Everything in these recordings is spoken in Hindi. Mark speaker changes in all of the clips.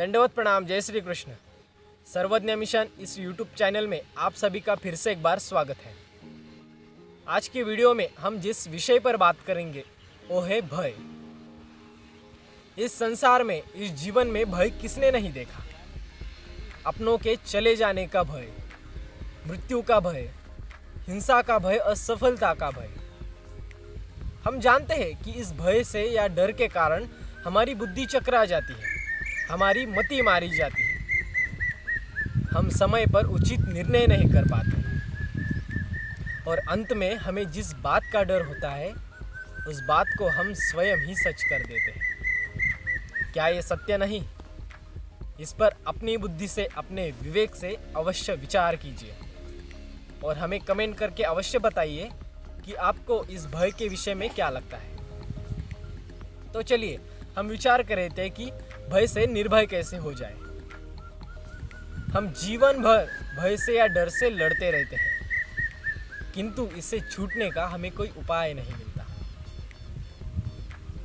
Speaker 1: दंडवत प्रणाम। जय श्री कृष्ण। सर्वज्ञ मिशन इस यूट्यूब चैनल में आप सभी का फिर से एक बार स्वागत है। आज की वीडियो में हम जिस विषय पर बात करेंगे वो है भय। इस संसार में, इस जीवन में भय किसने नहीं देखा। अपनों के चले जाने का भय, मृत्यु का भय, हिंसा का भय, असफलता का भय। हम जानते हैं कि इस भय से या डर के कारण हमारी बुद्धि चकरा जाती है, हमारी मति मारी जाती है, हम समय पर उचित निर्णय नहीं कर पाते और अंत में हमें जिस बात का डर होता है उस बात को हम स्वयं ही सच कर देते हैं। क्या ये सत्य नहीं? इस पर अपनी बुद्धि से, अपने विवेक से अवश्य विचार कीजिए और हमें कमेंट करके अवश्य बताइए कि आपको इस भय के विषय में क्या लगता है। तो चलिए हम विचार कर रहे थे कि भय से निर्भय कैसे हो जाए। हम जीवन भर भय से या डर से लड़ते रहते हैं, किंतु इससे छूटने का हमें कोई उपाय नहीं मिलता।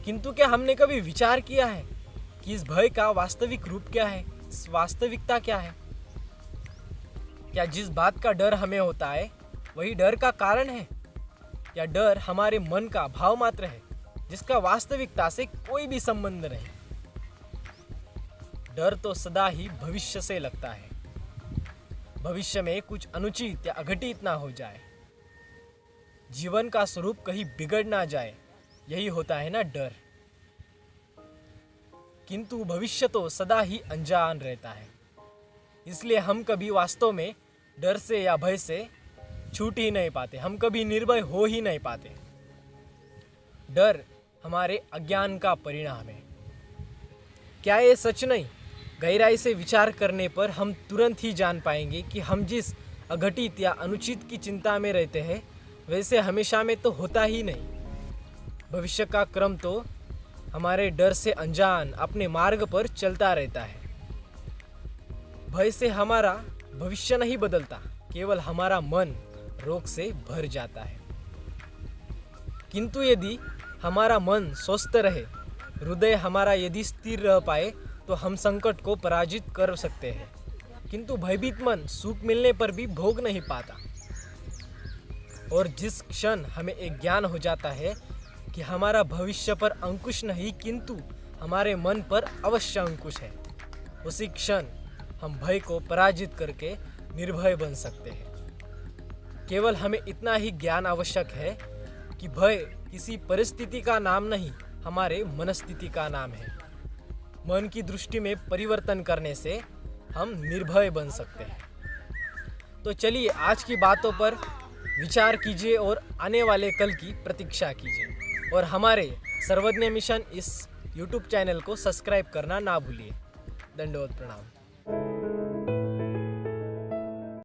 Speaker 1: किंतु क्या हमने कभी विचार किया है कि इस भय का वास्तविक रूप क्या है, वास्तविकता क्या है? क्या जिस बात का डर हमें होता है वही डर का कारण है, या डर हमारे मन का भाव मात्र है जिसका वास्तविकता से कोई भी संबंध नहीं? डर तो सदा ही भविष्य से लगता है। भविष्य में कुछ अनुचित या अघटित ना हो जाए, जीवन का स्वरूप कहीं बिगड़ ना जाए, यही होता है ना डर। किंतु भविष्य तो सदा ही अनजान रहता है, इसलिए हम कभी वास्तव में डर से या भय से छूट ही नहीं पाते, हम कभी निर्भय हो ही नहीं पाते। डर हमारे अज्ञान का परिणाम है। क्या ये सच नहीं? गहराई से विचार करने पर हम तुरंत ही जान पाएंगे कि हम जिस अघटित या अनुचित की चिंता में रहते हैं वैसे हमेशा में तो होता ही नहीं। भविष्य का क्रम तो हमारे डर से अनजान अपने मार्ग पर चलता रहता है। भय से हमारा भविष्य नहीं बदलता, केवल हमारा मन रोग से भर जाता है। किंतु यदि हमारा मन स्वस्थ रहे, हृदय हमारा यदि स्थिर रह पाए तो हम संकट को पराजित कर सकते हैं। किंतु भयभीत मन सुख मिलने पर भी भोग नहीं पाता। और जिस क्षण हमें एक ज्ञान हो जाता है कि हमारा भविष्य पर अंकुश नहीं किंतु हमारे मन पर अवश्य अंकुश है, उसी क्षण हम भय को पराजित करके निर्भय बन सकते हैं। केवल हमें इतना ही ज्ञान आवश्यक है कि भय किसी परिस्थिति का नाम नहीं, हमारे मनस्थिति का नाम है। मन की दृष्टि में परिवर्तन करने से हम निर्भय बन सकते हैं। तो चलिए आज की बातों पर विचार कीजिए और आने वाले कल की प्रतीक्षा कीजिए और हमारे सर्वज्ञ मिशन इस यूट्यूब चैनल को सब्सक्राइब करना ना भूलिए। दंडवत प्रणाम।